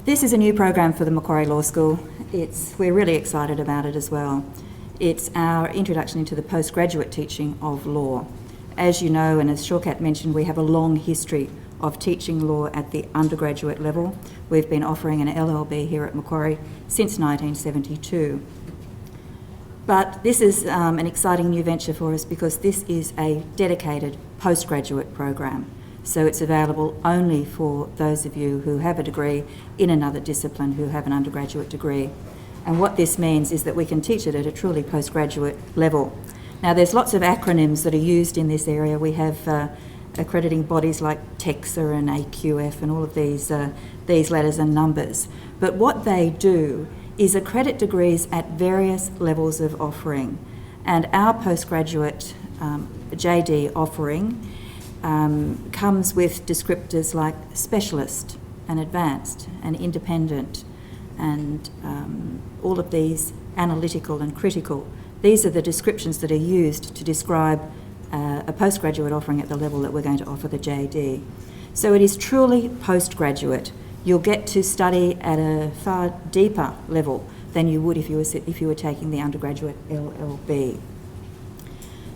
This is a new program for the Macquarie Law School. We're really excited about it as well. It's our introduction into the postgraduate teaching of law. As you know, and as Shawkat mentioned, we have a long history of teaching law at the undergraduate level. We've been offering an LLB here at Macquarie since 1972. But this is an exciting new venture for us because this is a dedicated postgraduate program. So it's available only for those of you who have a degree in another discipline, who have an undergraduate degree. And what this means is that we can teach it at a truly postgraduate level. Now, there's lots of acronyms that are used in this area. We have accrediting bodies like TEXA and AQF and all of these letters and numbers. But what they do is accredit degrees at various levels of offering. And our postgraduate JD offering comes with descriptors like specialist and advanced and independent and all of these analytical and critical. These are the descriptions that are used to describe a postgraduate offering at the level that we're going to offer the JD. So it is truly postgraduate. You'll get to study at a far deeper level than you would if you were taking the undergraduate LLB.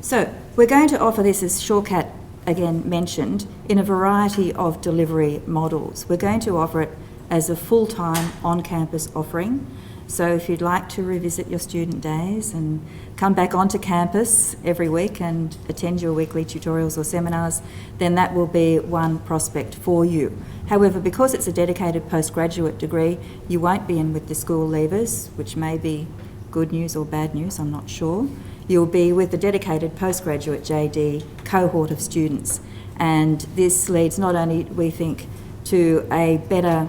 So we're going to offer this, as Shawkat again mentioned, in a variety of delivery models. We're going to offer it as a full-time on-campus offering. So if you'd like to revisit your student days and come back onto campus every week and attend your weekly tutorials or seminars, then that will be one prospect for you. However, because it's a dedicated postgraduate degree, you won't be in with the school leavers, which may be good news or bad news, I'm not sure. You'll be with the dedicated postgraduate JD cohort of students. And this leads not only, we think, to a better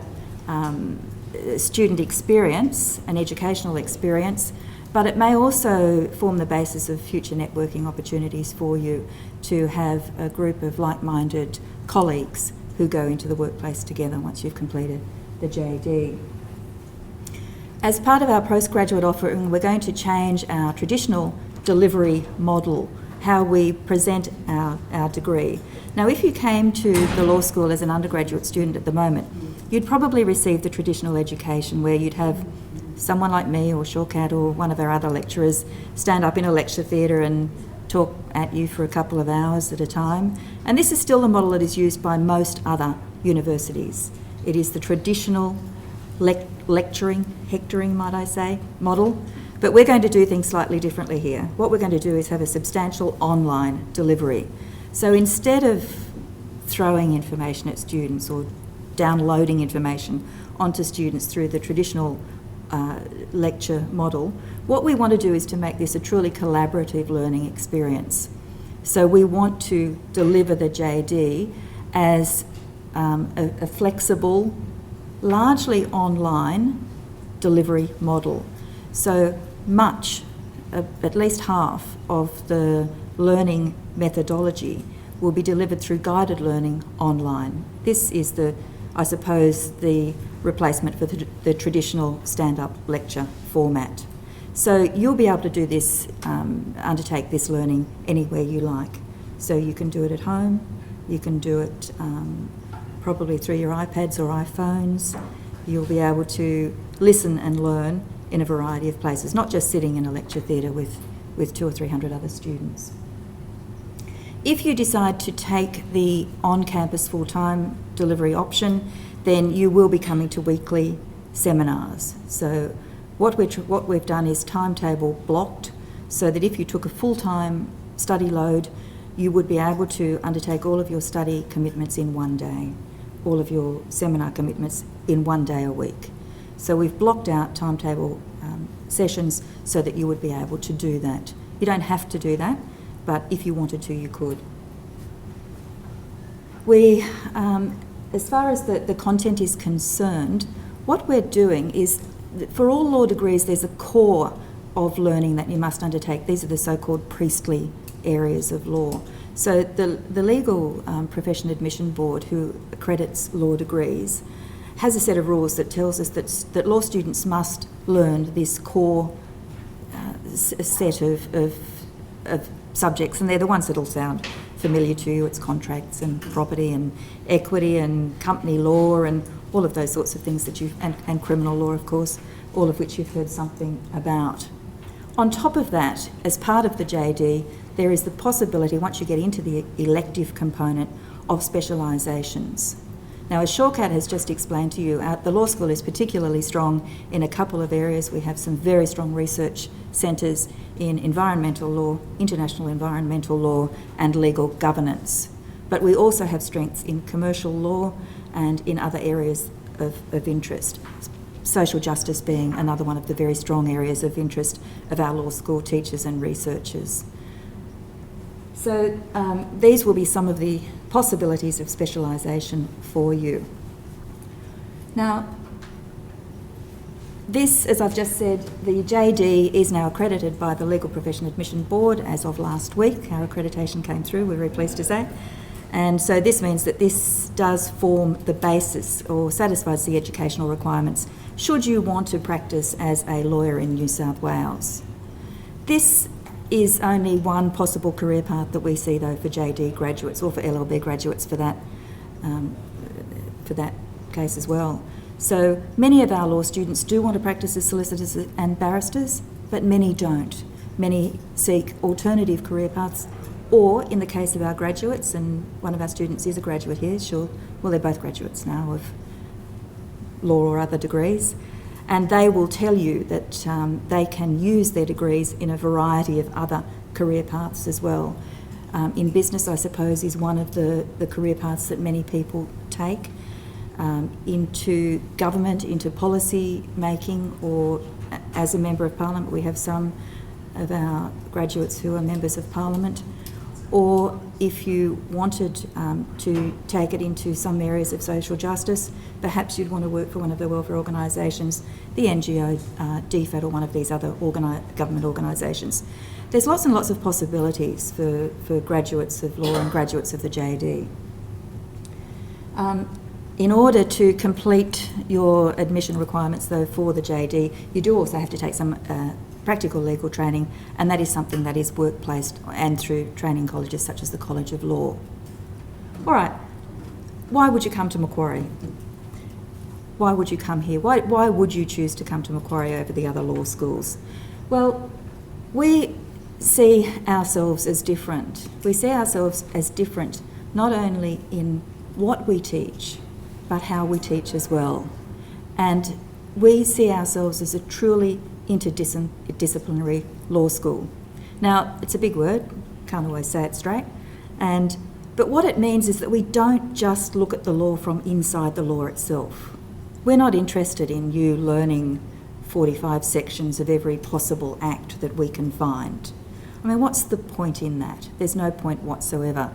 student experience, an educational experience, but it may also form the basis of future networking opportunities for you to have a group of like-minded colleagues who go into the workplace together once you've completed the JD. As part of our postgraduate offering, we're going to change our traditional delivery model, how we present our degree. Now, if you came to the law school as an undergraduate student at the moment, you'd probably receive the traditional education where you'd have someone like me or Shawkat or one of our other lecturers stand up in a lecture theatre and talk at you for a couple of hours at a time. And this is still the model that is used by most other universities. It is the traditional lecturing, hectoring, might I say, model. But we're going to do things slightly differently here. What we're going to do is have a substantial online delivery. So instead of throwing information at students or downloading information onto students through the traditional lecture model, what we want to do is to make this a truly collaborative learning experience. So we want to deliver the JD as a flexible, largely online delivery model. So much, at least half of the learning methodology will be delivered through guided learning online. This is I suppose, the replacement for the traditional stand-up lecture format. So you'll be able to do this, undertake this learning anywhere you like. So you can do it at home, you can do it probably through your iPads or iPhones. You'll be able to listen and learn in a variety of places, not just sitting in a lecture theatre with 200 or 300 other students. If you decide to take the on-campus full-time delivery option, then you will be coming to weekly seminars. So what we've done is timetable blocked so that if you took a full-time study load, you would be able to undertake all of your study commitments in one day, all of your seminar commitments in one day a week. So we've blocked out timetable sessions so that you would be able to do that. You don't have to do that, but if you wanted to, you could. We, as far as the content is concerned, what we're doing is, for all law degrees, there's a core of learning that you must undertake. These are the so-called priestly areas of law. So the Legal Profession Admission Board, who accredits law degrees, has a set of rules that tells us that law students must learn this core set of subjects, and they're the ones that'll sound familiar to you. It's contracts and property and equity and company law and all of those sorts of things that and criminal law, of course, all of which you've heard something about. On top of that, as part of the JD, there is the possibility, once you get into the elective component, of specialisations. Now, as Shawkat has just explained to you, the law school is particularly strong in a couple of areas. We have some very strong research centres in environmental law, international environmental law, and legal governance. But we also have strengths in commercial law and in other areas of interest. Social justice being another one of the very strong areas of interest of our law school teachers and researchers. So these will be some of the possibilities of specialisation for you. Now, this, as I've just said, the JD is now accredited by the Legal Profession Admission Board as of last week. Our accreditation came through, we're very pleased to say. And so this means that this does form the basis or satisfies the educational requirements should you want to practice as a lawyer in New South Wales. This is only one possible career path that we see, though, for JD graduates or for LLB graduates for that case as well. So many of our law students do want to practice as solicitors and barristers, but many don't. Many seek alternative career paths, or in the case of our graduates, and one of our students is a graduate here, well, they're both graduates now of law or other degrees, and they will tell you that they can use their degrees in a variety of other career paths as well. In business, I suppose, is one of the career paths that many people take, into government, into policy making, or as a Member of Parliament. We have some of our graduates who are Members of Parliament. Or if you wanted to take it into some areas of social justice, perhaps you'd want to work for one of the welfare organisations, the NGO, DFAT, or one of these other government organisations. There's lots and lots of possibilities for graduates of law and graduates of the JD. In order to complete your admission requirements, though, for the JD, you do also have to take some practical legal training, and that is something that is workplace and through training colleges such as the College of Law. All right, why would you come to Macquarie? Why would you come here? Why would you choose to come to Macquarie over the other law schools? Well, we see ourselves as different. We see ourselves as different not only in what we teach, but how we teach as well. And we see ourselves as a truly interdisciplinary law school. Now, it's a big word, can't always say it straight, but what it means is that we don't just look at the law from inside the law itself. We're not interested in you learning 45 sections of every possible act that we can find. I mean, what's the point in that? There's no point whatsoever.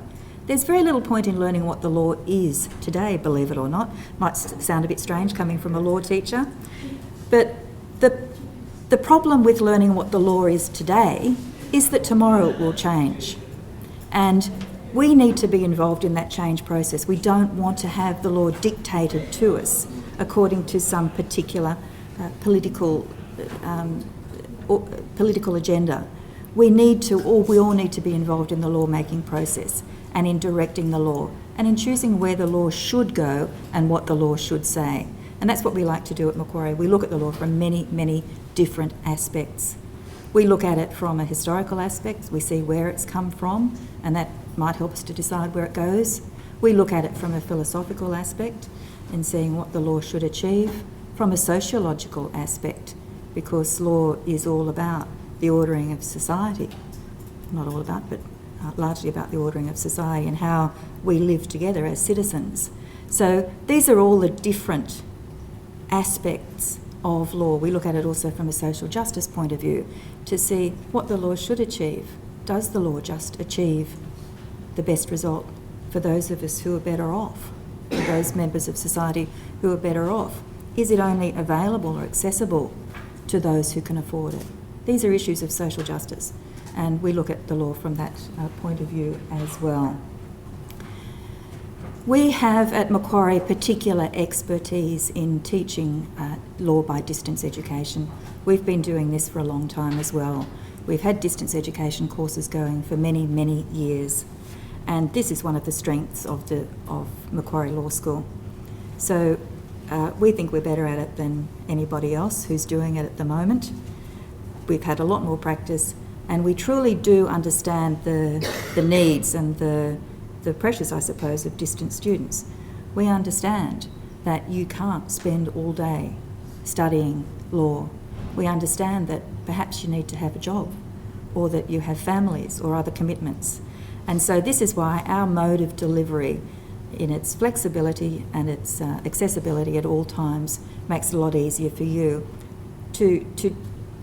There's very little point in learning what the law is today, believe it or not. Might sound a bit strange coming from a law teacher, but the problem with learning what the law is today is that tomorrow it will change. And we need to be involved in that change process. We don't want to have the law dictated to us according to some particular political agenda. We all need to be involved in the law-making process and in directing the law and in choosing where the law should go and what the law should say. And that's what we like to do at Macquarie. We look at the law from many, many different aspects. We look at it from a historical aspect. We see where it's come from, and that might help us to decide where it goes. We look at it from a philosophical aspect in seeing what the law should achieve, from a sociological aspect, because law is all about the ordering of society. Not all about, but largely about the ordering of society and how we live together as citizens. So these are all the different aspects of law. We look at it also from a social justice point of view to see what the law should achieve. Does the law just achieve the best result for those of us who are better off, for those members of society who are better off? Is it only available or accessible to those who can afford it? These are issues of social justice, and we look at the law from that point of view as well. We have at Macquarie particular expertise in teaching law by distance education. We've been doing this for a long time as well. We've had distance education courses going for many, many years, and this is one of the strengths of Macquarie Law School. So we think we're better at it than anybody else who's doing it at the moment. We've had a lot more practice, and we truly do understand the needs and the pressures, I suppose, of distant students. We understand that you can't spend all day studying law. We understand that perhaps you need to have a job, or that you have families or other commitments. And so this is why our mode of delivery, in its flexibility and its accessibility at all times, makes it a lot easier for you to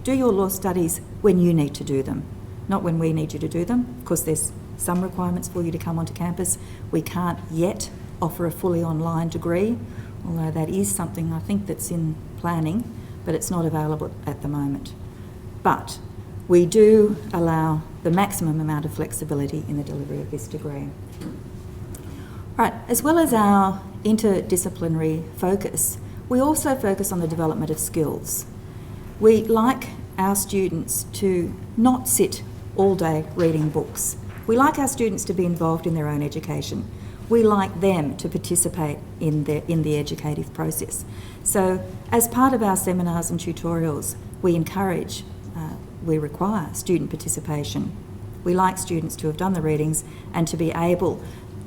do your law studies when you need to do them, not when we need you to do them. Of course, there's some requirements for you to come onto campus. We can't yet offer a fully online degree, although that is something I think that's in planning, but it's not available at the moment. But we do allow the maximum amount of flexibility in the delivery of this degree. Right, as well as our interdisciplinary focus, we also focus on the development of skills. We like our students to not sit all day reading books. We like our students to be involved in their own education. We like them to participate in the educative process. So as part of our seminars and tutorials, we encourage, we require student participation. We like students to have done the readings and to be able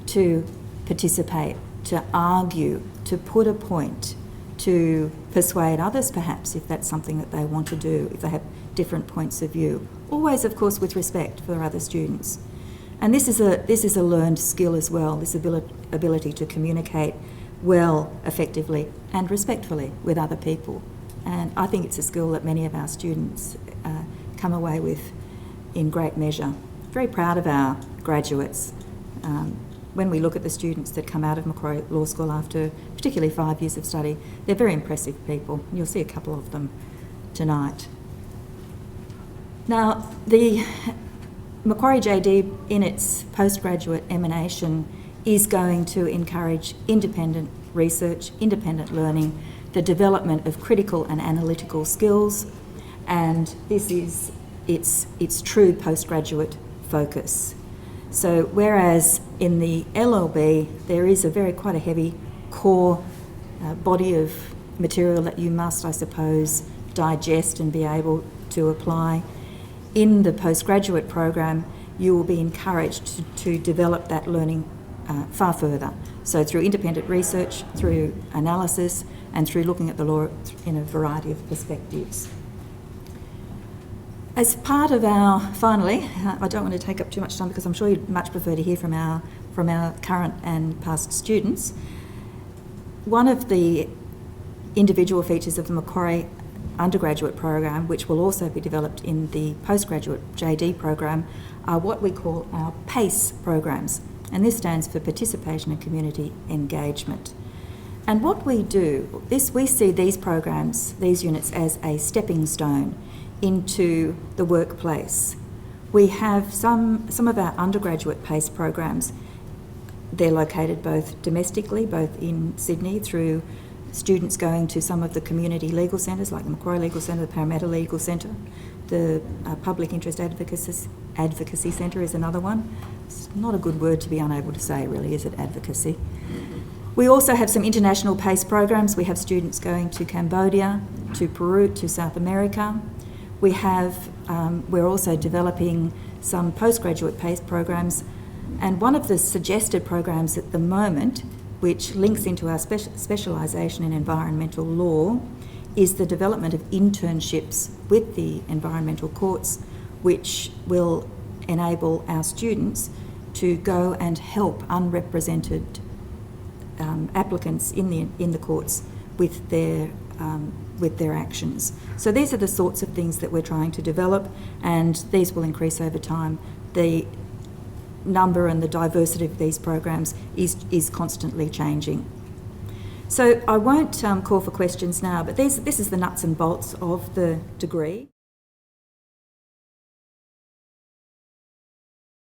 to participate, to argue, to put a point, to persuade others perhaps if that's something that they want to do, if they have different points of view. Always, of course, with respect for other students. And this is a learned skill as well, this ability to communicate well, effectively and respectfully with other people. And I think it's a skill that many of our students come away with in great measure. Very proud of our graduates. When we look at the students that come out of Macquarie Law School after particularly 5 years of study, they're very impressive people. You'll see a couple of them tonight. Now, the Macquarie JD in its postgraduate emanation is going to encourage independent research, independent learning, the development of critical and analytical skills, and this is its true postgraduate focus. So whereas in the LLB there is quite a heavy core body of material that you must, I suppose, digest and be able to apply, in the postgraduate program you will be encouraged to develop that learning far further. So through independent research, through analysis, and through looking at the law in a variety of perspectives. As part of our, finally, I don't want to take up too much time because I'm sure you'd much prefer to hear from our current and past students. One of the individual features of the Macquarie undergraduate program, which will also be developed in the postgraduate JD program, are what we call our PACE programs, and this stands for Participation and Community Engagement. And what we do, we see these programs, these units, as a stepping stone into the workplace. We have some of our undergraduate PACE programs. They're located both domestically, both in Sydney, through students going to some of the community legal centres like the Macquarie Legal Centre, the Parramatta Legal Centre, the Public Interest Advocacy Centre is another one. It's not a good word to be unable to say, really, is it, advocacy? We also have some international PACE programs. We have students going to Cambodia, to Peru, to South America. We're also developing some postgraduate PACE programs, and one of the suggested programs at the moment, which links into our specialisation in environmental law, is the development of internships with the environmental courts, which will enable our students to go and help unrepresented applicants in the courts with their actions. So these are the sorts of things that we're trying to develop, and these will increase over time. The number and the diversity of these programs is constantly changing. So I won't call for questions now, but this is the nuts and bolts of the degree.